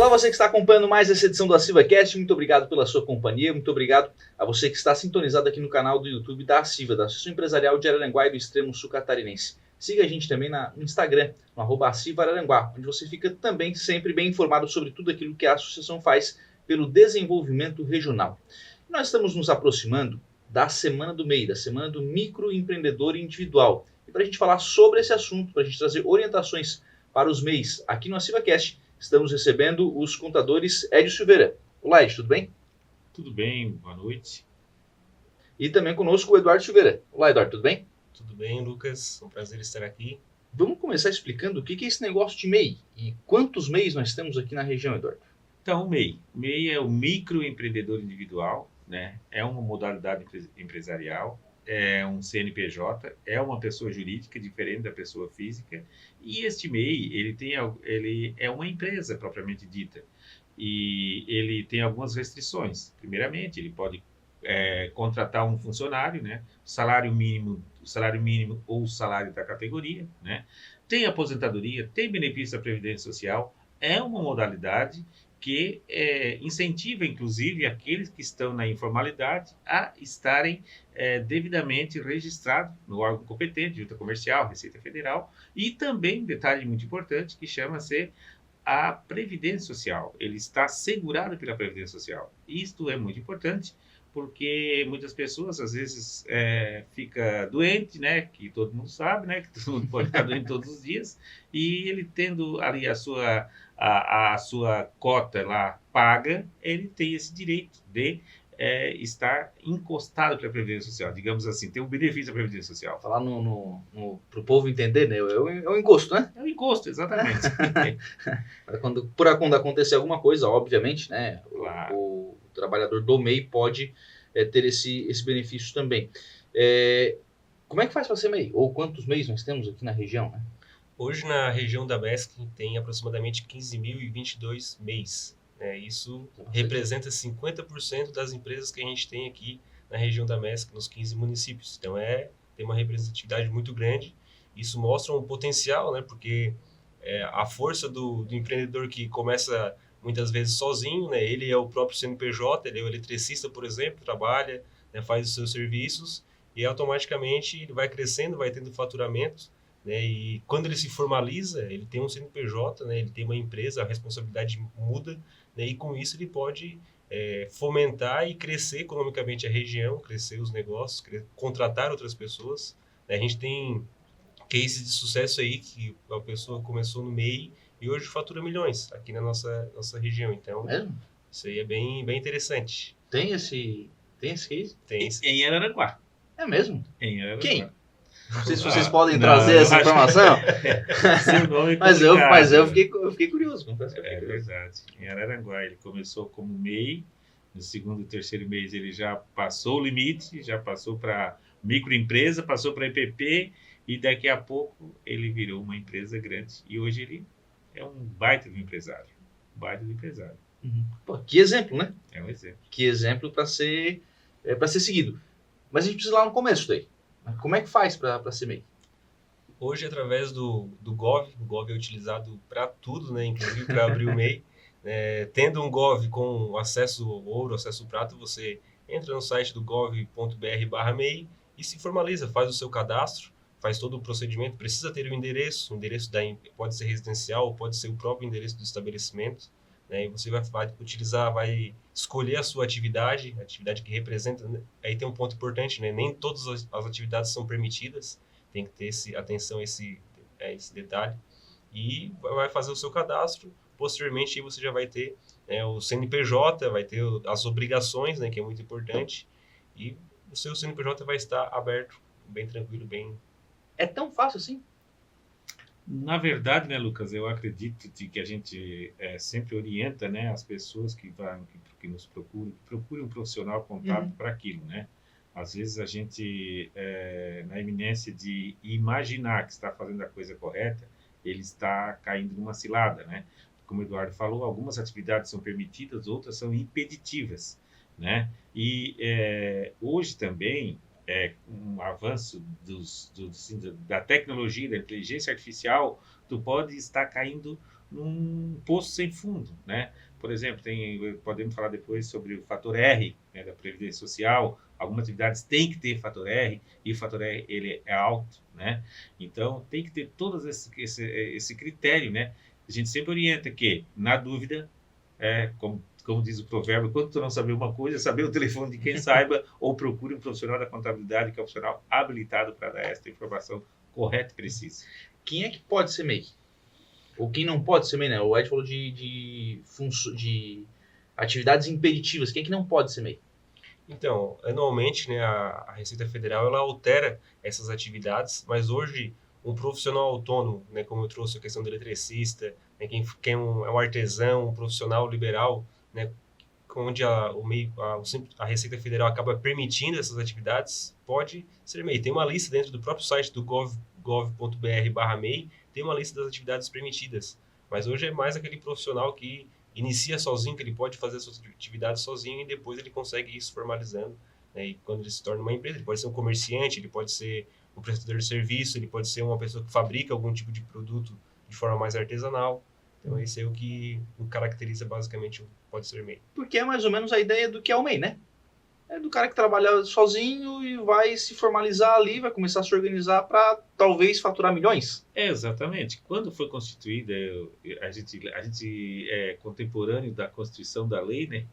Fala você que está acompanhando mais essa edição do AcivaCast, muito obrigado pela sua companhia, muito obrigado a você que está sintonizado aqui no canal do YouTube da Aciva, da Associação Empresarial de Araranguá e do Extremo Sul Catarinense. Siga a gente também no Instagram, no @AcivaAraranguá, onde você fica também sempre bem informado sobre tudo aquilo que a associação faz pelo desenvolvimento regional. Nós estamos nos aproximando da Semana do MEI, da Semana do Microempreendedor Individual. E para a gente falar sobre esse assunto, para a gente trazer orientações para os MEIs aqui no AcivaCast, estamos recebendo os contadores Edio Silveira. Olá, Edio, tudo bem? Tudo bem, boa noite. E também conosco o Eduardo Silveira. Olá, Eduardo, tudo bem? Tudo bem, Lucas? É um prazer estar aqui. Vamos começar explicando o que é esse negócio de MEI e quantos MEIs nós temos aqui na região, Eduardo? Então, o MEI. O MEI é o microempreendedor individual, né? É uma modalidade empresarial, é um CNPJ, é uma pessoa jurídica diferente da pessoa física. E este MEI, ele é uma empresa propriamente dita. E ele tem algumas restrições. Primeiramente, ele pode contratar um funcionário, né? O salário mínimo ou o salário da categoria, né? Tem aposentadoria, tem benefício da Previdência Social. É uma modalidade que incentiva, inclusive, aqueles que estão na informalidade a estarem devidamente registrados no órgão competente, Junta Comercial, Receita Federal, e também, detalhe muito importante, que chama-se a Previdência Social. Ele está segurado pela Previdência Social. Isto é muito importante, porque muitas pessoas, às vezes, fica doente, né, que todo mundo sabe, né, que todo mundo pode ficar doente todos os dias, e ele tendo ali a sua cota lá paga, ele tem esse direito de estar encostado pela Previdência Social, digamos assim, tem um benefício da Previdência Social. Falar para o povo entender, né? É o encosto, né? É o encosto, exatamente. Quando acontecer alguma coisa, obviamente, né? Claro. O trabalhador do MEI pode ter esse benefício também. Como é que faz para ser MEI? Ou quantos MEIs nós temos aqui na região, né? Hoje, na região da MESC, tem aproximadamente 15.022 MEIs. Isso representa 50% das empresas que a gente tem aqui na região da MESC, nos 15 municípios. Então, tem uma representatividade muito grande. Isso mostra um potencial, né? Porque a força do empreendedor que começa muitas vezes sozinho, né? Ele é o próprio CNPJ, ele é o eletricista, por exemplo, trabalha, né? Faz os seus serviços e automaticamente ele vai crescendo, vai tendo faturamento, né? E quando ele se formaliza, ele tem um CNPJ, né? Ele tem uma empresa, a responsabilidade muda, né? E com isso ele pode fomentar e crescer economicamente a região, crescer os negócios, contratar outras pessoas, né? A gente tem cases de sucesso aí que a pessoa começou no MEI e hoje fatura milhões aqui na nossa região. Então, isso aí é bem interessante. Tem esse case? Tem em Araranguá. É mesmo? Em Araranguá. Quem? Não sei se vocês podem trazer essa informação. Seu nome é mas eu fiquei curioso. É verdade. Em Araranguá ele começou como MEI. No segundo e terceiro mês ele já passou o limite, já passou para microempresa, passou para EPP e daqui a pouco ele virou uma empresa grande. E hoje ele é um baita de empresário. Uhum. Pô, que exemplo, né? É um exemplo. Que exemplo para ser seguido. Mas a gente precisa ir lá no começo daí. Como é que faz para ser MEI? Hoje, através do Gov, o Gov é utilizado para tudo, né? Inclusive para abrir o MEI. Tendo um Gov com acesso ouro, acesso prata, você entra no site do gov.br/MEI e se formaliza, faz o seu cadastro, faz todo o procedimento, precisa ter o endereço pode ser residencial, pode ser o próprio endereço do estabelecimento, né? E você vai escolher a sua atividade, a atividade que representa, né? Aí tem um ponto importante, né? Nem todas as atividades são permitidas, tem que ter atenção a esse detalhe, e vai fazer o seu cadastro. Posteriormente, aí você já vai ter o CNPJ, vai ter as obrigações, né? Que é muito importante, e o seu CNPJ vai estar aberto, bem tranquilo, bem... É tão fácil assim? Na verdade, né, Lucas, eu acredito que a gente sempre orienta, né, as pessoas que nos procuram, que procurem um profissional contato para aquilo, né? Às vezes a gente, na iminência de imaginar que está fazendo a coisa correta, ele está caindo numa cilada, né? Como o Eduardo falou, algumas atividades são permitidas, outras são impeditivas, né? E hoje também, com o avanço da tecnologia, da inteligência artificial, tu pode estar caindo num poço sem fundo, né? Por exemplo, podemos falar depois sobre o fator R, né, da Previdência Social. Algumas atividades têm que ter fator R, e o fator R ele é alto, né? Então, tem que ter todo esse critério, né? A gente sempre orienta que, na dúvida, como diz o provérbio, quando tu não saber uma coisa, saber o telefone de quem saiba, ou procure um profissional da contabilidade, que é um profissional habilitado para dar esta informação correta e precisa. Quem é que pode ser MEI? Ou quem não pode ser MEI, né? O Ed falou de atividades impeditivas. Quem é que não pode ser MEI? Então, anualmente, né, a Receita Federal ela altera essas atividades, mas hoje um profissional autônomo, né, como eu trouxe a questão do eletricista, né, quem é um artesão, um profissional liberal, né, onde a Receita Federal acaba permitindo essas atividades, pode ser MEI. Tem uma lista dentro do próprio site do gov.br/MEI, tem uma lista das atividades permitidas, mas hoje é mais aquele profissional que inicia sozinho, que ele pode fazer suas atividades sozinho e depois ele consegue ir se formalizando, né? E quando ele se torna uma empresa, ele pode ser um comerciante, ele pode ser um prestador de serviço, ele pode ser uma pessoa que fabrica algum tipo de produto de forma mais artesanal. Então, esse é o que o caracteriza basicamente o Pode Ser MEI. Porque é mais ou menos a ideia do que é o MEI, né? É do cara que trabalha sozinho e vai se formalizar ali, vai começar a se organizar para talvez faturar milhões. Exatamente. Quando foi constituída, a gente é contemporâneo da constituição da lei, né?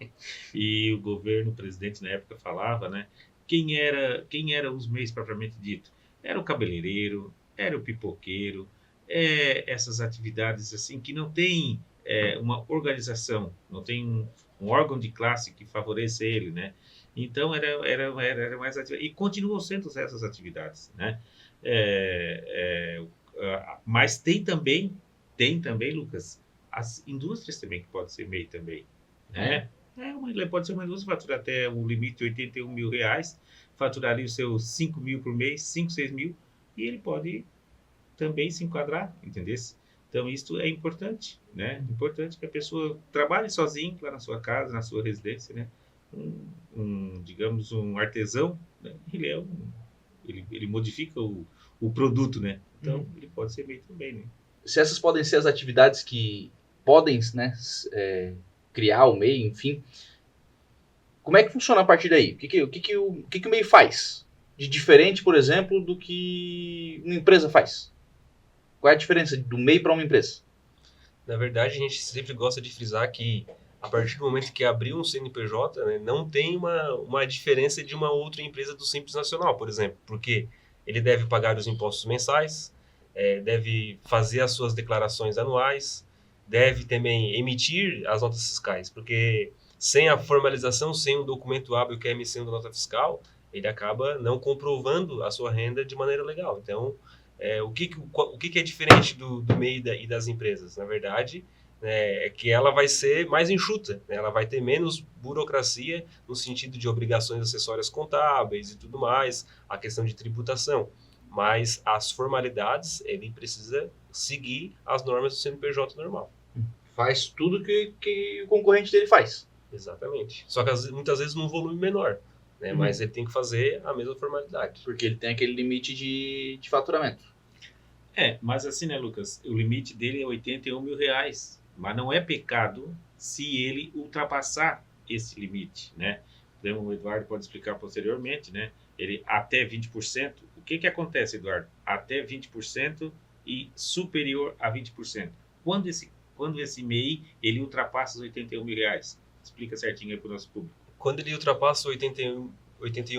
E o governo, o presidente na época falava, né? Quem era os MEIs propriamente dito? Era o cabeleireiro, era o pipoqueiro, essas atividades assim que não tem uma organização, não tem um órgão de classe que favoreça ele, né? Então era mais atividade, e continuam sendo essas atividades, né? Mas tem também, Lucas, as indústrias também que pode ser MEI também, né? Pode ser uma indústria, faturar até um limite de R$81 mil, faturar ali os seus 5 mil por mês, 5, 6 mil, e ele pode também se enquadrar, entendeu? Então, isso é importante, né? Importante que a pessoa trabalhe sozinho lá na sua casa, na sua residência, né? Digamos, um artesão, né? Ele modifica o produto, né? Então, ele pode ser MEI também, né? Se essas podem ser as atividades que podem, né, criar o MEI, enfim, como é que funciona a partir daí? O que o MEI faz de diferente, por exemplo, do que uma empresa faz? Qual é a diferença do MEI para uma empresa? Na verdade, a gente sempre gosta de frisar que a partir do momento que abriu um CNPJ, né, não tem uma diferença de uma outra empresa do Simples Nacional, por exemplo, porque ele deve pagar os impostos mensais, deve fazer as suas declarações anuais, deve também emitir as notas fiscais, porque sem a formalização, sem um documento hábil que é a emissão da nota fiscal, ele acaba não comprovando a sua renda de maneira legal. Então, o que é diferente do MEI e das empresas? Na verdade, é que ela vai ser mais enxuta, né? Ela vai ter menos burocracia no sentido de obrigações acessórias contábeis e tudo mais, a questão de tributação. Mas as formalidades, ele precisa seguir as normas do CNPJ normal. Faz tudo que o concorrente dele faz. Exatamente. Só que muitas vezes num volume menor, né? Mas ele tem que fazer a mesma formalidade. Porque ele tem aquele limite de faturamento. Mas assim, né, Lucas? O limite dele é R$81 mil, mas não é pecado se ele ultrapassar esse limite, né? Então, o Eduardo pode explicar posteriormente, né? Ele até 20%. O que acontece, Eduardo? Até 20% e superior a 20%. Quando esse MEI ele ultrapassa os R$81 mil? Explica certinho aí para o nosso público. Quando ele ultrapassa os R$81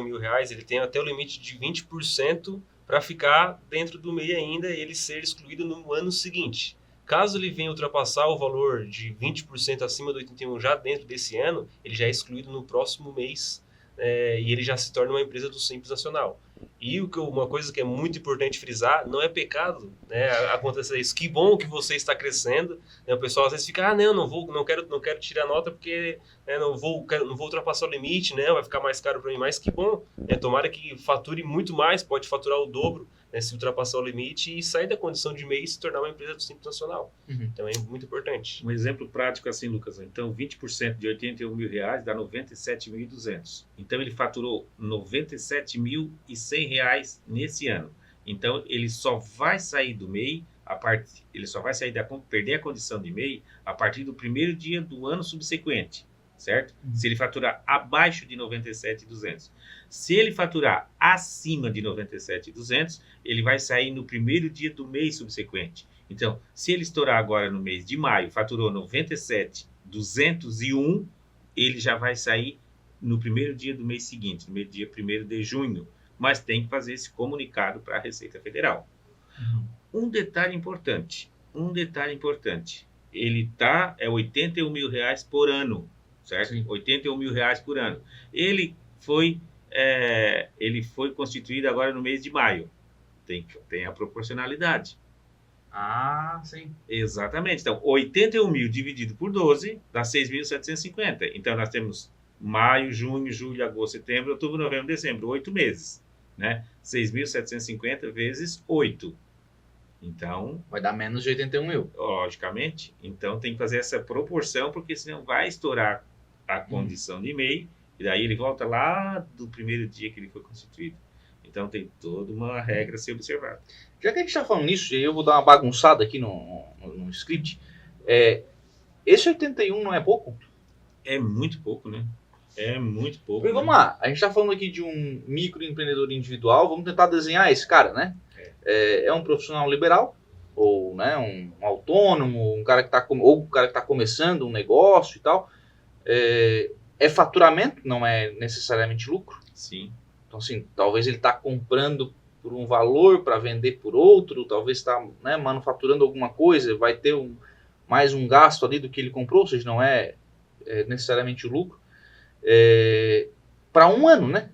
mil, ele tem até o limite de 20% para ficar dentro do MEI ainda e ele ser excluído no ano seguinte. Caso ele venha ultrapassar o valor de 20% acima do 81 já dentro desse ano, ele já é excluído no próximo mês e ele já se torna uma empresa do Simples Nacional. E uma coisa que é muito importante frisar, não é pecado, né, acontecer isso. Que bom que você está crescendo, né? O pessoal às vezes fica, não quero tirar nota porque não vou ultrapassar o limite, né? Vai ficar mais caro para mim, mas que bom, né? Tomara que fature muito mais, pode faturar o dobro, né, se ultrapassar o limite e sair da condição de MEI e se tornar uma empresa do Simples Nacional. Então é muito importante. Um exemplo prático assim, Lucas. Então, 20% de R$81 mil dá R$97.200. Então, ele faturou R$97.100 nesse ano. Então, ele só vai sair do MEI ele só vai sair perder a condição de MEI a partir do primeiro dia do ano subsequente, certo? Se ele faturar abaixo de 97.200. Se ele faturar acima de 97.200, ele vai sair no primeiro dia do mês subsequente. Então, se ele estourar agora no mês de maio, faturou 97.201, ele já vai sair no primeiro dia do mês seguinte, no dia 1º de junho. Mas tem que fazer esse comunicado para a Receita Federal. Um detalhe importante, ele é R$81 mil por ano, certo? Sim. R$81 mil por ano. Ele foi constituído agora no mês de maio. Tem a proporcionalidade. Ah, sim. Exatamente. Então, 81 mil dividido por 12 dá 6.750. Então, nós temos maio, junho, julho, agosto, setembro, outubro, novembro, dezembro, 8 meses, né? 6.750 vezes 8. Então... vai dar menos de 81 mil. Logicamente. Então, tem que fazer essa proporção, porque senão vai estourar a condição de MEI, e daí ele volta lá do primeiro dia que ele foi constituído. Então, tem toda uma regra a ser observada. Já que a gente está falando nisso, eu vou dar uma bagunçada aqui no script. Esse 81 não é pouco? É muito pouco, né? É muito pouco. Porque, vamos lá, a gente está falando aqui de um microempreendedor individual, vamos tentar desenhar esse cara, né? É um profissional liberal, ou né, um autônomo, um cara que está começando um negócio e tal. É faturamento, não é necessariamente lucro. Sim. Então, assim, talvez ele está comprando por um valor para vender por outro, talvez está manufaturando alguma coisa, vai ter mais um gasto ali do que ele comprou, ou seja, não é necessariamente o lucro. Para um ano, né?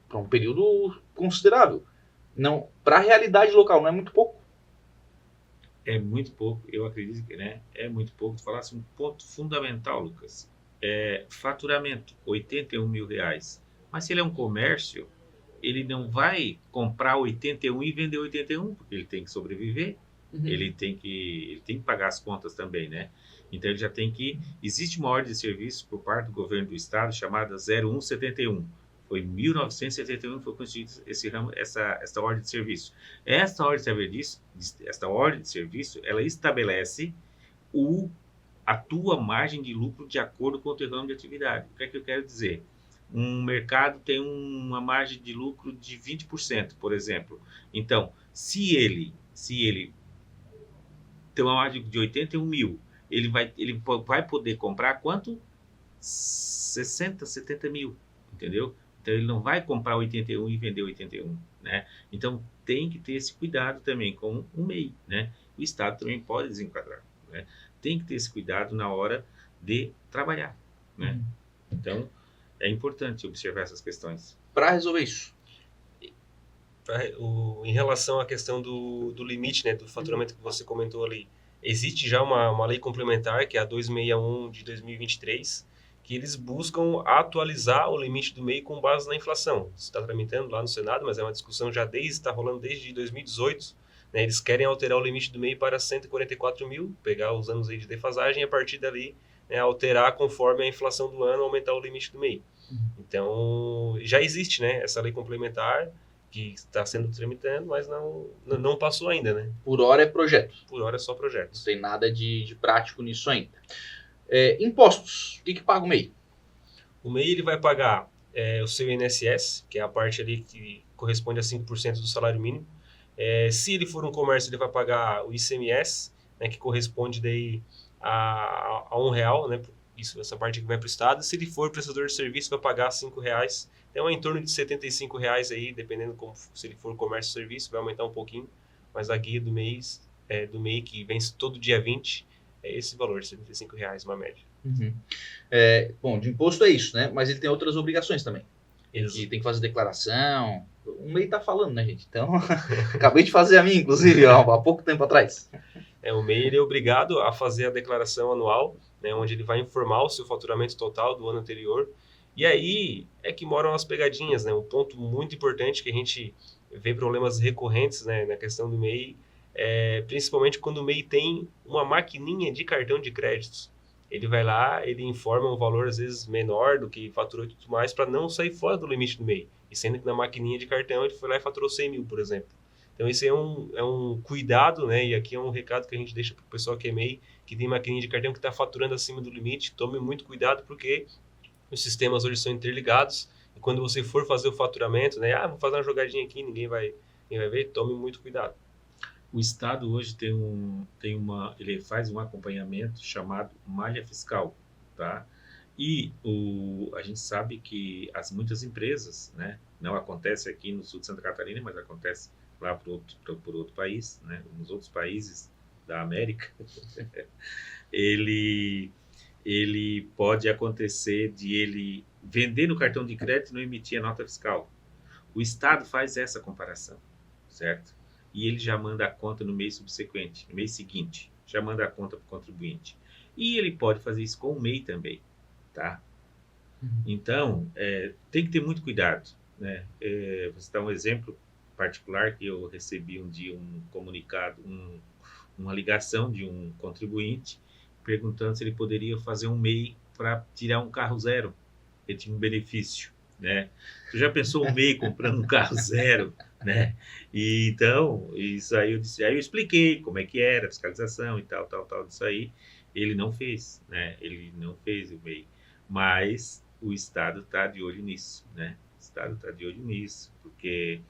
Para um período considerável. Não, para a realidade local, não é muito pouco? É muito pouco, eu acredito que é muito pouco. Tu falasse um ponto fundamental, Lucas. Faturamento, R$81 mil. Mas se ele é um comércio, ele não vai comprar 81 e vender 81, porque ele tem que sobreviver, ele tem que pagar as contas também, né? Então ele já tem que... existe uma ordem de serviço por parte do governo do estado chamada 0171. Foi em 1971 que foi constituída essa ordem de serviço. Esta ordem de serviço, ela estabelece a tua margem de lucro de acordo com o teu ramo de atividade. O que é que eu quero dizer? Um mercado tem uma margem de lucro de 20%, por exemplo. Então, se ele tem uma margem de 81 mil, ele vai poder comprar quanto? 60, 70 mil, entendeu? Então, ele não vai comprar 81 e vender 81, né? Então, tem que ter esse cuidado também com o MEI, né? O Estado também pode desenquadrar, né? Tem que ter esse cuidado na hora de trabalhar, né? Então, é importante observar essas questões. Para resolver isso. Em relação à questão do limite, né, do faturamento que você comentou ali, existe já uma lei complementar, que é a 261 de 2023, que eles buscam atualizar o limite do MEI com base na inflação. Está tramitando lá no Senado, mas é uma discussão está rolando desde 2018. Né, eles querem alterar o limite do MEI para 144 mil, pegar os anos aí de defasagem e a partir dali alterar conforme a inflação do ano, aumentar o limite do MEI. Então, já existe, né, essa lei complementar que está sendo tramitando, mas não passou ainda, né? Por hora é projeto. Por hora é só projeto. Não tem nada de prático nisso ainda. Impostos. O que paga o MEI? O MEI ele vai pagar o seu INSS, que é a parte ali que corresponde a 5% do salário mínimo. Se ele for um comércio, ele vai pagar o ICMS, né, que corresponde daí a R$1, né? Essa parte que vai para o Estado. Se ele for prestador de serviço, vai pagar R$5. Então, é em torno de R$75 aí, dependendo se ele for comércio ou serviço, vai aumentar um pouquinho. Mas a guia do mês, do MEI, que vence todo dia 20, é esse valor, R$75, uma média. Bom, de imposto é isso, né? Mas ele tem outras obrigações também. Isso. Ele tem que fazer declaração. O MEI tá falando, né, gente? Então, acabei de fazer a minha, inclusive, há pouco tempo atrás. O MEI ele é obrigado a fazer a declaração anual, né, onde ele vai informar o seu faturamento total do ano anterior. E aí é que moram as pegadinhas, né? Um ponto muito importante que a gente vê problemas recorrentes, né, na questão do MEI, principalmente quando o MEI tem uma maquininha de cartão de créditos. Ele vai lá, ele informa um valor às vezes menor do que faturou e tudo mais para não sair fora do limite do MEI. E sendo que na maquininha de cartão ele foi lá e faturou 100 mil, por exemplo. Então, esse é um cuidado, né? E aqui é um recado que a gente deixa para o pessoal que é MEI, que tem maquininha de cartão que está faturando acima do limite. Tome muito cuidado, porque os sistemas hoje são interligados. E quando você for fazer o faturamento, né? Vou fazer uma jogadinha aqui, ninguém vai ver. Tome muito cuidado. O Estado hoje ele faz um acompanhamento chamado malha fiscal, tá? E a gente sabe que muitas empresas, né? Não acontece aqui no sul de Santa Catarina, mas acontece lá por outro país, né? Nos outros países da América, ele pode acontecer de ele vender no cartão de crédito e não emitir a nota fiscal. O Estado faz essa comparação, certo? E ele já manda a conta no mês subsequente, no mês seguinte, já manda a conta para o contribuinte. E ele pode fazer isso com o MEI também, tá? Então, tem que ter muito cuidado, né? Vou citar um exemplo particular que eu recebi um dia um comunicado, uma ligação de um contribuinte perguntando se ele poderia fazer um MEI para tirar um carro zero. Ele tinha um benefício, né? Tu já pensou um MEI comprando um carro zero, né? E então, isso aí eu expliquei como é que era a fiscalização e tal, disso aí. Ele não fez, né? Ele não fez o MEI. Mas o Estado está de olho nisso, né? O Estado está de olho nisso, porque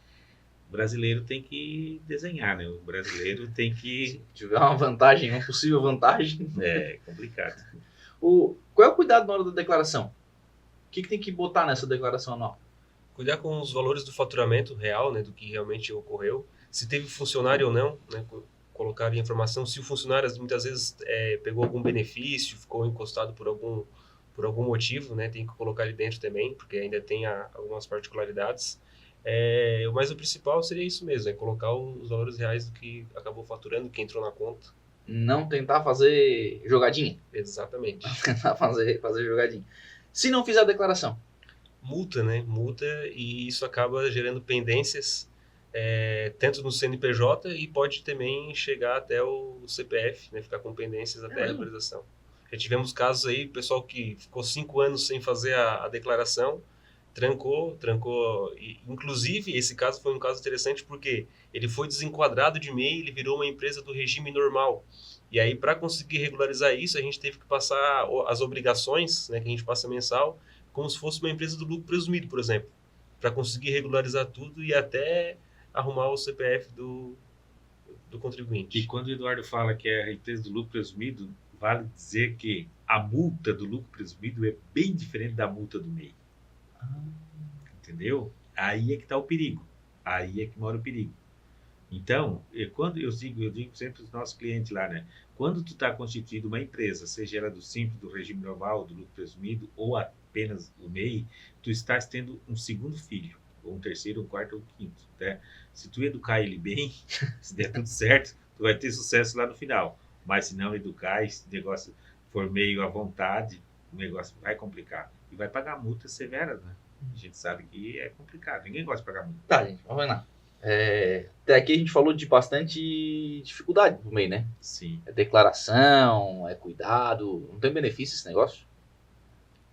o brasileiro tem que desenhar, né? O brasileiro tem que... Se tiver uma vantagem, uma possível vantagem... É complicado. Qual é o cuidado na hora da declaração? O que tem que botar nessa declaração anual? Cuidar com os valores do faturamento real, né? Do que realmente ocorreu. Se teve funcionário ou não, né? Colocar a informação. Se o funcionário, muitas vezes, pegou algum benefício, ficou encostado por algum motivo, né? Tem que colocar ali dentro também, porque ainda tem algumas particularidades. Mas o principal seria isso mesmo, colocar os valores reais do que acabou faturando, que entrou na conta. Não tentar fazer jogadinha. Exatamente. Não tentar fazer jogadinha. Se não fizer a declaração. Multa, né? Multa, e isso acaba gerando pendências, tanto no CNPJ e pode também chegar até o CPF, né? Ficar com pendências até a regularização. Já tivemos casos aí, pessoal que ficou 5 anos sem fazer a declaração, trancou, e, inclusive esse caso foi um caso interessante porque ele foi desenquadrado de MEI, ele virou uma empresa do regime normal. E aí, para conseguir regularizar isso, a gente teve que passar as obrigações, né, que a gente passa mensal, como se fosse uma empresa do lucro presumido, por exemplo, para conseguir regularizar tudo e até arrumar o CPF do contribuinte. E quando o Eduardo fala que é a empresa do lucro presumido, vale dizer que a multa do lucro presumido é bem diferente da multa do MEI. Entendeu? Aí é que está o perigo. Aí é que mora o perigo. Então, quando eu digo sempre para os nossos clientes lá, né? Quando tu está constituído uma empresa, seja ela do simples, do regime normal, do lucro presumido, ou apenas o MEI, tu estás tendo um segundo filho, ou um terceiro, um quarto, ou um quinto, né? Se tu educar ele bem, se der tudo certo, tu vai ter sucesso lá no final. Mas se não educar, se o negócio for meio à vontade, o negócio vai complicar. E vai pagar multas severas, né? A gente sabe que é complicado. Ninguém gosta de pagar multa. Tá, gente, vamos lá. Até aqui a gente falou de bastante dificuldade pro MEI, né? Sim. É declaração, é cuidado. Não tem benefício esse negócio?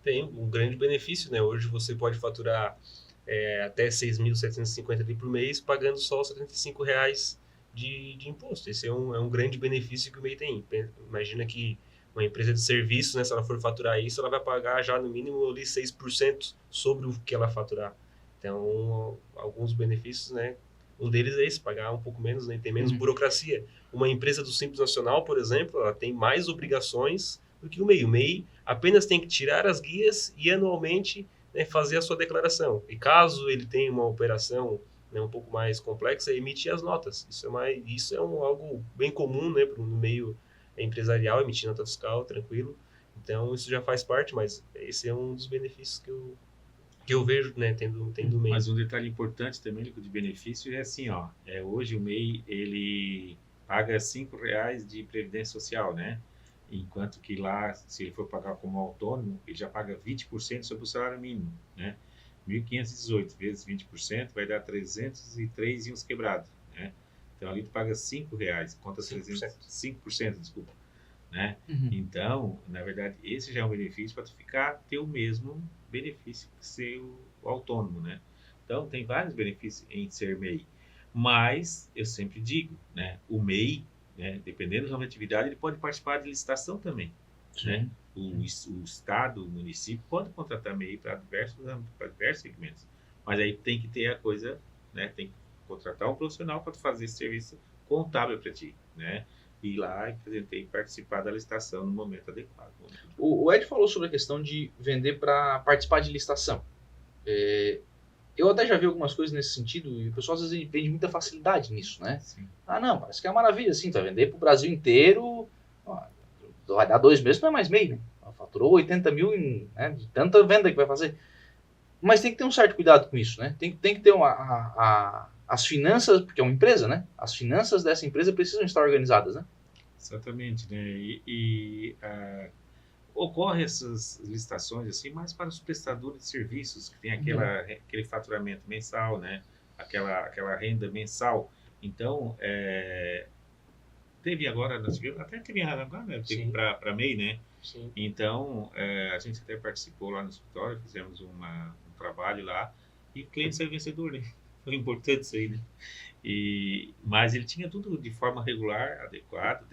Tem um grande benefício, né? Hoje você pode faturar até R$ 6.750 por mês, pagando só R$ 75 de imposto. Esse é um grande benefício que o MEI tem. Imagina que uma empresa de serviços, né, se ela for faturar isso, ela vai pagar já no mínimo ali 6% sobre o que ela faturar. Então, alguns benefícios, né? Um deles é esse, pagar um pouco menos, né? Tem menos burocracia. Uma empresa do Simples Nacional, por exemplo, ela tem mais obrigações do que o MEI. O MEI apenas tem que tirar as guias e anualmente, né, fazer a sua declaração. E caso ele tenha uma operação, né, um pouco mais complexa, emitir as notas. Isso é algo bem comum, né, no meio empresarial, emitir nota fiscal, tranquilo. Então, isso já faz parte, mas esse é um dos benefícios que eu vejo, né, tendo o MEI. Mas um detalhe importante também de benefício é assim, ó, hoje o MEI, ele paga R$ 5,00 de previdência social, né? Enquanto que lá, se ele for pagar como autônomo, ele já paga 20% sobre o salário mínimo, né? 1.518 vezes 20% vai dar 303 e uns quebrados, né? Então ali tu paga R$ 5,00, conta 5%, desculpa, né? Então, na verdade, esse já é um benefício para tu ter o mesmo benefício que ser o autônomo, né? Então, tem vários benefícios em ser MEI. Mas eu sempre digo, né, o MEI, né, dependendo da ramo de atividade, ele pode participar de licitação também, né? O Estado, o município pode contratar MEI para diversos segmentos, mas aí tem que ter a coisa, né? Tem que contratar um profissional para fazer esse serviço contábil para ti, né? Ir lá e participar da licitação no momento adequado. O Ed falou sobre a questão de vender para participar de licitação. Eu até já vi algumas coisas nesse sentido e o pessoal às vezes vende muita facilidade nisso, né? Sim. Ah, não, parece que é uma maravilha, assim, tu vai vender para o Brasil inteiro, ó, vai dar 2 meses, não é mais MEI, né? Faturou 80 mil né, de tanta venda que vai fazer. Mas tem que ter um certo cuidado com isso, né? Tem que ter as finanças, porque é uma empresa, né? As finanças dessa empresa precisam estar organizadas, né? Exatamente, né? Ocorre essas licitações assim, mais para os prestadores de serviços que tem aquele faturamento mensal, né? Aquela renda mensal. Então, teve agora, até teve agora, né? Teve para MEI, né? Sim. Então, a gente até participou lá no escritório, fizemos um trabalho lá e o cliente saiu vencedor, né? Foi importante isso aí, né? Mas ele tinha tudo de forma regular, adequada,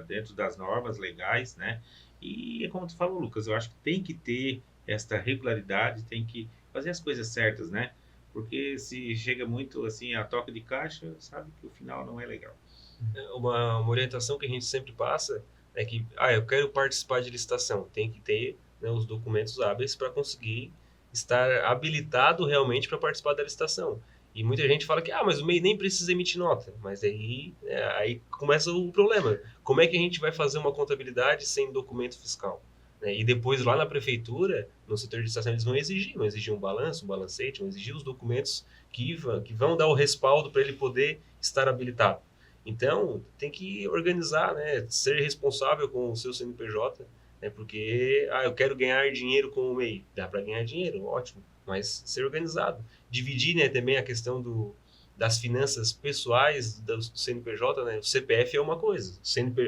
dentro das normas legais, né? E é como tu falou, Lucas, eu acho que tem que ter esta regularidade, tem que fazer as coisas certas, né? Porque se chega muito assim a toque de caixa, sabe que o final não é legal. Uma orientação que a gente sempre passa é que, eu quero participar de licitação, tem que ter, né, os documentos hábeis para conseguir estar habilitado realmente para participar da licitação. E muita gente fala que, mas o MEI nem precisa emitir nota. Mas aí começa o problema. Como é que a gente vai fazer uma contabilidade sem documento fiscal? Né? E depois lá na prefeitura, no setor de licitação, eles vão exigir um balanço, um balancete, vão exigir os documentos que vão dar o respaldo para ele poder estar habilitado. Então, tem que organizar, né? Ser responsável com o seu CNPJ, né? Porque, eu quero ganhar dinheiro com o MEI. Dá para ganhar dinheiro, ótimo, mas ser organizado. Dividir, né, também a questão das finanças pessoais do CNPJ, né? O CPF é uma coisa,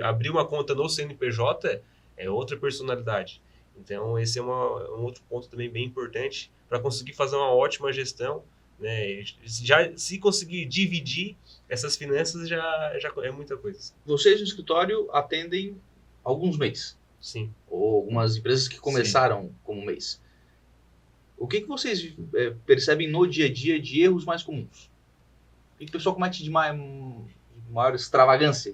abrir uma conta no CNPJ é outra personalidade. Então, esse é um outro ponto também bem importante para conseguir fazer uma ótima gestão, né? Já se conseguir dividir essas finanças já é muita coisa. Vocês no escritório atendem alguns MEIs? Sim. Ou algumas empresas que começaram como MEIs. O que vocês percebem no dia a dia de erros mais comuns? O que o pessoal comete de maior extravagância?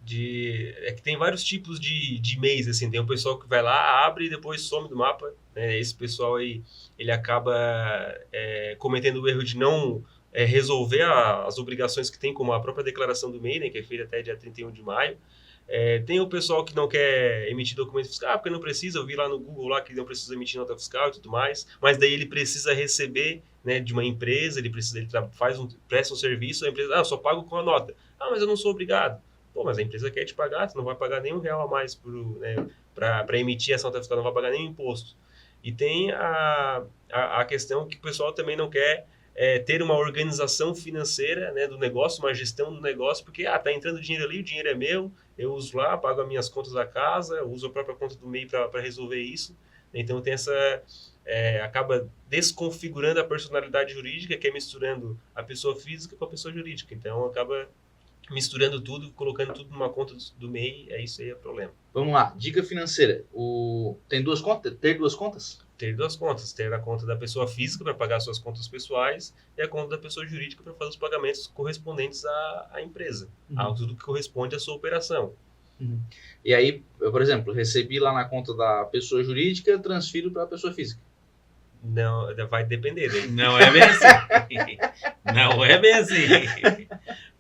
É que tem vários tipos de MEIs, assim. Tem um pessoal que vai lá, abre e depois some do mapa, né? Esse pessoal aí, ele acaba cometendo o erro de não resolver as obrigações que tem, como a própria declaração do MEI, né, que é feita até dia 31 de maio. Tem o pessoal que não quer emitir documento fiscal, porque não precisa, eu vi lá no Google lá que não precisa emitir nota fiscal e tudo mais, mas daí ele precisa receber, né, de uma empresa, ele presta um serviço, a empresa, eu só pago com a nota. Mas eu não sou obrigado. Pô, mas a empresa quer te pagar, você não vai pagar nenhum real a mais para emitir essa nota fiscal, não vai pagar nenhum imposto. E tem a questão que o pessoal também não quer ter uma organização financeira, né, do negócio, uma gestão do negócio, porque tá entrando dinheiro ali, o dinheiro é meu, eu uso lá, pago as minhas contas da casa, eu uso a própria conta do MEI para resolver isso. Então tem acaba desconfigurando a personalidade jurídica, que é misturando a pessoa física com a pessoa jurídica. Então acaba misturando tudo, colocando tudo numa conta do MEI, isso aí é problema. Vamos lá, dica financeira. Tem 2 contas? Ter 2 contas? Ter 2 contas. Ter a conta da pessoa física para pagar suas contas pessoais e a conta da pessoa jurídica para fazer os pagamentos correspondentes à empresa. A tudo que corresponde à sua operação. Uhum. E aí, eu, por exemplo, recebi lá na conta da pessoa jurídica, transfiro para a pessoa física. Não, vai depender. Né? Não é bem assim. Não é bem assim.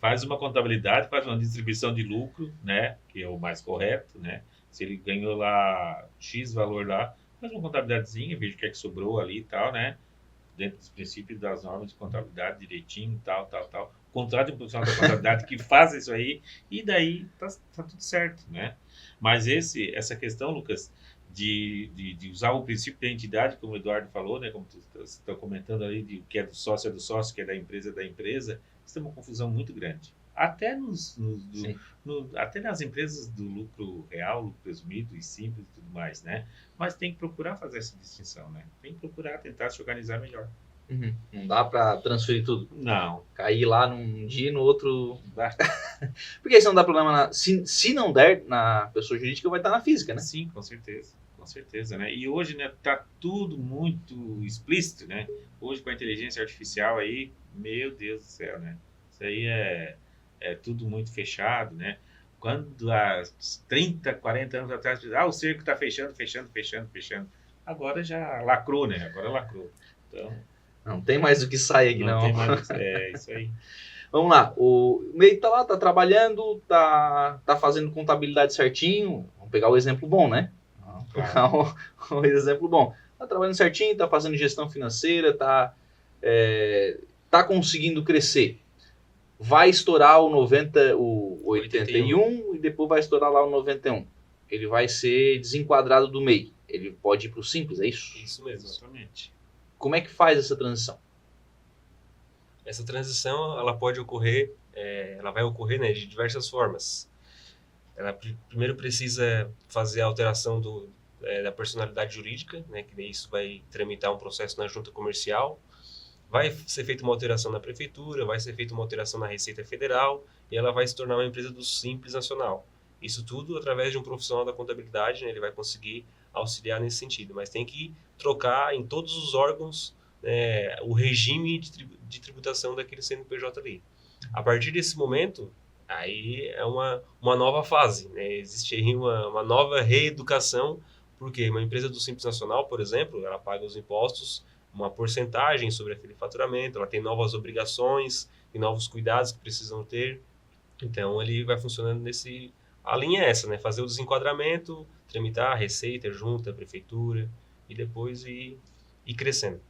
Faz uma contabilidade, faz uma distribuição de lucro, né? Que é o mais correto, né? Se ele ganhou lá X valor lá, faz uma contabilidadezinha, veja o que é que sobrou ali e tal, né? Dentro dos princípios das normas de contabilidade, direitinho, tal. Contrate um profissional da contabilidade que faça isso aí e daí tá tudo certo, né? Mas essa questão, Lucas, de usar o princípio da entidade, como o Eduardo falou, né? Como você está comentando ali, de que é do sócio, que é da empresa, isso tem uma confusão muito grande. Até até nas empresas do lucro real, lucro presumido e simples e tudo mais, né? Mas tem que procurar fazer essa distinção, né? Tem que procurar tentar se organizar melhor. Uhum. Não dá para transferir tudo. Não. Cair lá num dia e no outro. Dá. Porque aí se não dá problema se não der na pessoa jurídica, vai estar na física, né? Sim, com certeza. Com certeza, né? E hoje, né, tá tudo muito explícito, né? Hoje com a inteligência artificial aí, meu Deus do céu, né? Isso aí é tudo muito fechado, né? Quando há 30, 40 anos atrás, o cerco tá fechando. Agora já lacrou, né? Agora lacrou. Então, Não tem mais o que sair aqui, não. tem mais. É isso aí. Vamos lá, o MEI tá lá, tá trabalhando, tá fazendo contabilidade certinho. Vamos pegar o exemplo bom, né? Vamos pegar o exemplo bom. Tá trabalhando certinho, tá fazendo gestão financeira, tá conseguindo crescer. Vai estourar o 81 e depois vai estourar lá o 91. Ele vai ser desenquadrado do MEI. Ele pode ir para o Simples, é isso? Isso mesmo. Exatamente. Como é que faz essa transição? Essa transição, ela pode ocorrer, ela vai ocorrer, né, de diversas formas. Ela primeiro precisa fazer a alteração da personalidade jurídica, né, que daí isso vai tramitar um processo na junta comercial. Vai ser feita uma alteração na prefeitura, vai ser feita uma alteração na Receita Federal e ela vai se tornar uma empresa do Simples Nacional. Isso tudo através de um profissional da contabilidade, né, ele vai conseguir auxiliar nesse sentido, mas tem que trocar em todos os órgãos o regime de tributação daquele CNPJ ali. A partir desse momento, aí é uma nova fase, né? Existe aí uma nova reeducação, porque uma empresa do Simples Nacional, por exemplo, ela paga os impostos, uma porcentagem sobre aquele faturamento, ela tem novas obrigações e novos cuidados que precisam ter. Então, ele vai funcionando a linha é essa, né? Fazer o desenquadramento, tramitar a receita, junta, a prefeitura, e depois ir crescendo.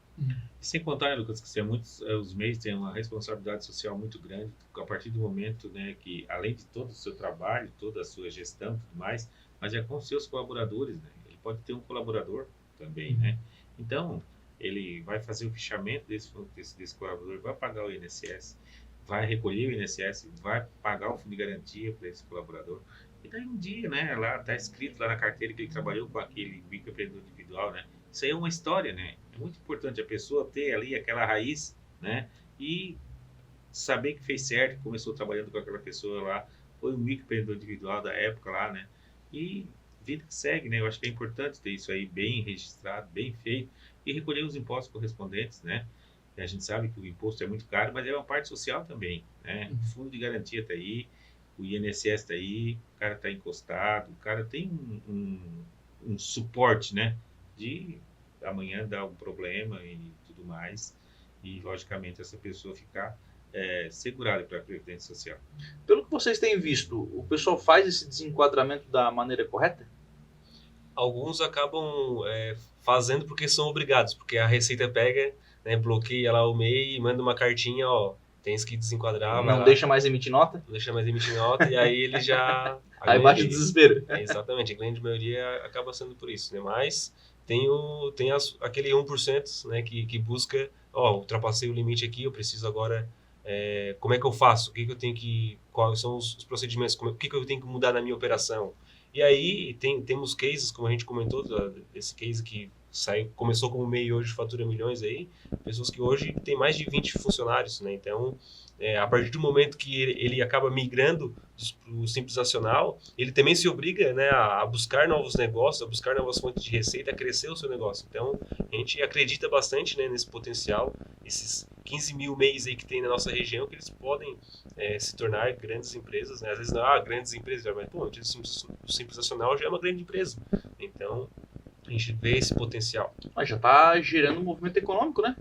E sem contar, né, Lucas, que os MEIs têm uma responsabilidade social muito grande a partir do momento, né, que além de todo o seu trabalho, toda a sua gestão e tudo mais, mas é com os seus colaboradores, né? Ele pode ter um colaborador também, né? Então, ele vai fazer o fichamento desse colaborador, vai pagar o INSS, vai recolher o INSS, vai pagar o fundo de garantia para esse colaborador. E daí um dia, né, lá está escrito lá na carteira que ele trabalhou com aquele microempreendedor individual, né? Isso aí é uma história, né? É muito importante a pessoa ter ali aquela raiz, né? E saber que fez certo, que começou trabalhando com aquela pessoa lá, foi um microempreendedor individual da época lá, né? E vida que segue, né? Eu acho que é importante ter isso aí bem registrado, bem feito e recolher os impostos correspondentes, né? E a gente sabe que o imposto é muito caro, mas é uma parte social também, né? O fundo de garantia está aí, o INSS está aí, o cara está encostado, o cara tem um suporte, né? De amanhã dar um problema e tudo mais, e logicamente essa pessoa ficar segurada para a Previdência Social. Pelo que vocês têm visto, o pessoal faz esse desenquadramento da maneira correta? Alguns acabam fazendo porque são obrigados, porque a Receita pega, né, bloqueia lá o MEI e manda uma cartinha, ó, tens que desenquadrar. Não deixa mais emitir nota? Não deixa mais emitir nota, e aí ele já... Aí bate o desespero. Exatamente, a grande maioria acaba sendo por isso, né? Mas tem aquele 1%, né, que busca, ultrapassei o limite aqui, eu preciso agora, como é que eu faço? Quais são os procedimentos? O que eu tenho que mudar na minha operação? E aí temos cases, como a gente comentou, esse case que começou como MEI e hoje fatura milhões aí, pessoas que hoje têm mais de 20 funcionários, né? Então, a partir do momento que ele acaba migrando para o Simples Nacional, ele também se obriga, né, a buscar novos negócios, a buscar novas fontes de receita, a crescer o seu negócio. Então, a gente acredita bastante, né, nesse potencial, esses 15 mil MEIs aí que tem na nossa região, que eles podem se tornar grandes empresas, né? Às vezes não, grandes empresas, mas o Simples Nacional já é uma grande empresa. Então, a gente vê esse potencial. Mas já está gerando um movimento econômico, né?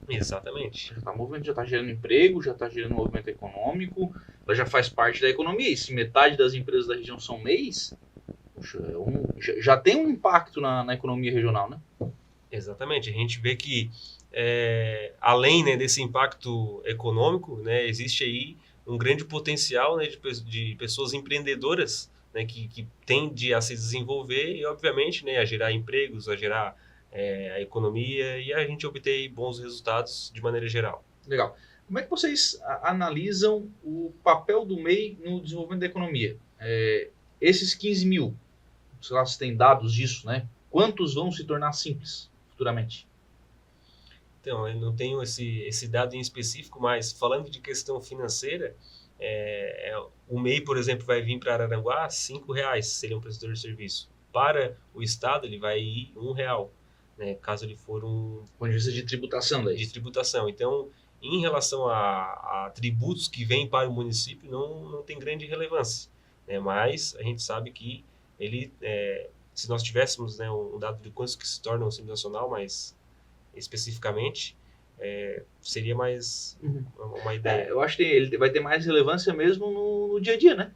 Exatamente. Já está gerando emprego, já está gerando movimento econômico, ela já faz parte da economia. E se metade das empresas da região são MEIs, puxa, já tem um impacto na economia regional, né? Exatamente. A gente vê que, além, né, desse impacto econômico, né, existe aí um grande potencial, né, de pessoas empreendedoras, né, que tende a se desenvolver e, obviamente, né, a gerar empregos, a gerar a economia e a gente obter bons resultados de maneira geral. Legal. Como é que vocês analisam o papel do MEI no desenvolvimento da economia? Esses 15 mil, sei lá se tem dados disso, né? Quantos vão se tornar simples futuramente? Então, eu não tenho esse dado em específico, mas falando de questão financeira, o MEI, por exemplo, vai vir para Araranguá R$ 5, seria um prestador de serviço. Para o Estado, ele vai ir R$ 1, né, caso ele for um... Do ponto de vista de tributação daí. De tributação. Então, em relação a tributos que vêm para o município, não tem grande relevância, né, mas a gente sabe que ele, se nós tivéssemos, né, um dado de quantos que se tornam um Simples Nacional, mas especificamente, seria mais uma ideia. Eu acho que ele vai ter mais relevância mesmo no dia a dia, né?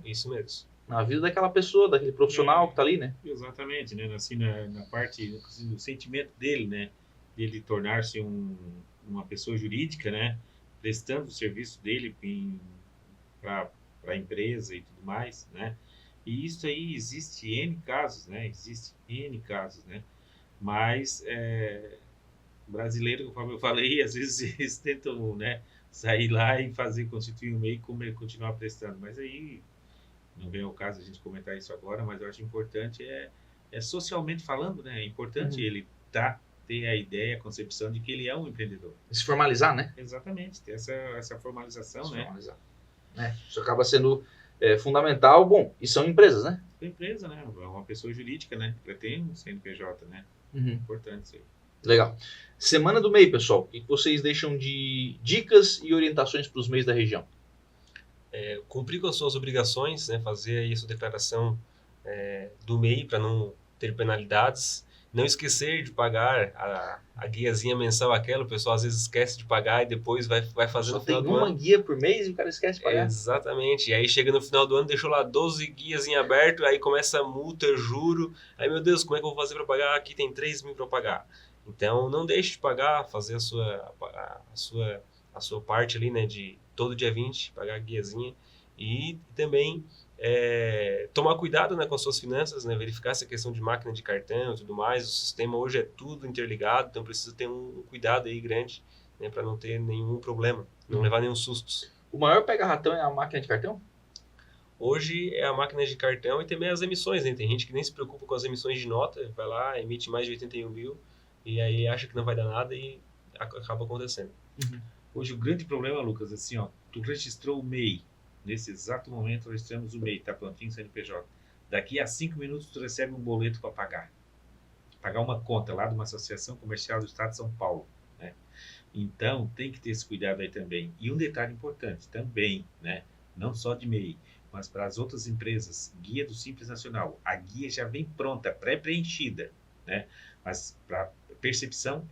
Isso mesmo. Na vida daquela pessoa, daquele profissional que está ali, né? Exatamente, né? Assim, na parte do sentimento dele, né? Dele tornar-se uma pessoa jurídica, né? Prestando o serviço dele para a empresa e tudo mais, né? E isso aí existe N casos, né? Existe N casos, né? Mas brasileiro, conforme eu falei, às vezes eles tentam, né? Sair lá e constituir um MEI e continuar prestando. Mas aí não vem ao caso a gente comentar isso agora, mas eu acho importante socialmente falando, né? É importante ele ter a ideia, a concepção de que ele é um empreendedor. Se formalizar, né? Exatamente, ter essa formalização, Se né? formalizar. Isso acaba sendo fundamental. Bom, e são empresas, né? É empresa, né? É uma pessoa jurídica, né? Já tem um CNPJ, né? Importante isso aí. Legal. Semana do MEI, pessoal. O que vocês deixam de dicas e orientações para os MEIs da região? Cumprir com as suas obrigações, né, fazer aí a sua declaração do MEI para não ter penalidades, não esquecer de pagar a guiazinha mensal aquela, o pessoal às vezes esquece de pagar e depois vai fazer Só no final tem do ano. uma guia por mês e o cara esquece de pagar. Exatamente, e aí chega no final do ano, deixou lá 12 guias em aberto, aí começa a multa, juro, aí meu Deus, como é que eu vou fazer para pagar? Aqui tem 3 mil para pagar. Então não deixe de pagar, fazer a sua parte ali, né, de todo dia 20, pagar a guiazinha e também tomar cuidado, né, com as suas finanças, né, verificar essa questão de máquina de cartão e tudo mais. O sistema hoje é tudo interligado, então precisa ter um cuidado aí grande, né, para não ter nenhum problema, não levar nenhum susto. O maior pega-ratão é a máquina de cartão? Hoje é a máquina de cartão e também as emissões, né? Tem gente que nem se preocupa com as emissões de nota, vai lá, emite mais de 81 mil e aí acha que não vai dar nada e acaba acontecendo. Hoje o grande problema, Lucas, assim, ó, tu registrou o MEI. Nesse exato momento registramos o MEI, tá prontinho, CNPJ. Daqui a 5 minutos tu recebe um boleto para pagar. Pagar uma conta lá de uma associação comercial do estado de São Paulo, né? Então tem que ter esse cuidado aí também. E um detalhe importante também, né? Não só de MEI, mas para as outras empresas, guia do Simples Nacional. A guia já vem pronta, pré-preenchida, né? Mas para percepção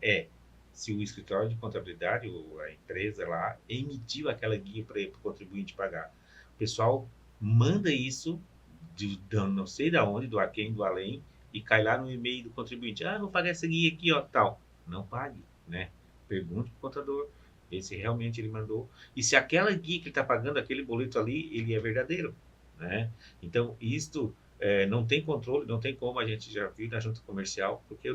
se o escritório de contabilidade ou a empresa lá emitiu aquela guia para o contribuinte pagar. O pessoal manda isso de não sei de onde, do aquém, do além, e cai lá no e-mail do contribuinte. Vou pagar essa guia aqui, ó, tal. Não pague, né? Pergunte para o contador, ver se realmente ele mandou. E se aquela guia que ele está pagando, aquele boleto ali, ele é verdadeiro, né? Então, isto não tem controle, não tem como, a gente já viu na junta comercial, porque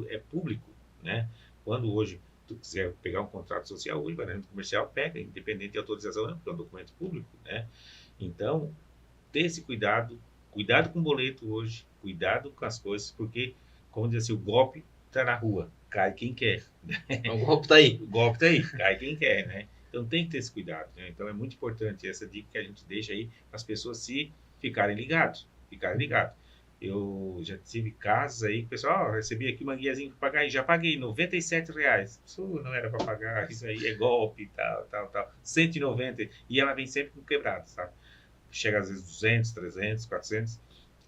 é público, né? Quando hoje tu quiser pegar um contrato social, hoje vai na junta comercial, pega, independente de autorização, porque é um documento público, né? Então, ter esse cuidado com o boleto hoje, cuidado com as coisas, porque, como diz assim, o golpe está na rua, cai quem quer. O golpe está aí. O golpe está aí, cai quem quer, né? Então tem que ter esse cuidado, né? Então é muito importante essa dica que a gente deixa aí, para as pessoas se ficarem ligados. Eu já tive casos aí que o pessoal, recebi aqui uma guiazinha para pagar e já paguei R$97. Isso não era para pagar, isso aí é golpe, tal. 190, e ela vem sempre com quebrado, sabe? Chega às vezes 200, 300, 400.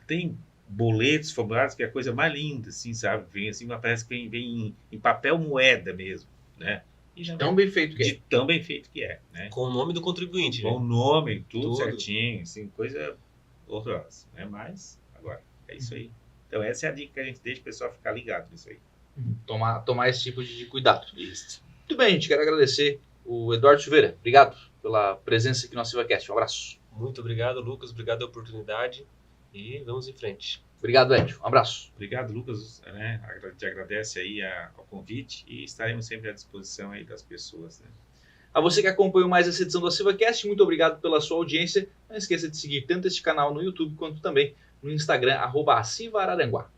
Tem boletos, formulários, que é a coisa mais linda, assim, sabe? Vem assim, parece que vem em papel moeda mesmo, né? Tão bem feito que é. De tão bem feito que é, né? Com o nome do contribuinte, Com o né? nome, tudo certinho, assim, coisa horrorosa, né? Mas, agora, é isso aí. Então, essa é a dica que a gente deixa o pessoal ficar ligado nisso aí. Tomar esse tipo de cuidado. Isso. Muito bem, gente. Quero agradecer o Eduardo Silveira. Obrigado pela presença aqui no AssivaCast. Um abraço. Muito obrigado, Lucas. Obrigado pela oportunidade e vamos em frente. Obrigado, Ed. Um abraço. Obrigado, Lucas. Né? Te agradece aí ao convite e estaremos sempre à disposição aí das pessoas, né? A você que acompanhou mais essa edição do AssivaCast, muito obrigado pela sua audiência. Não esqueça de seguir tanto este canal no YouTube quanto também no Instagram, @AssivaAraranguá.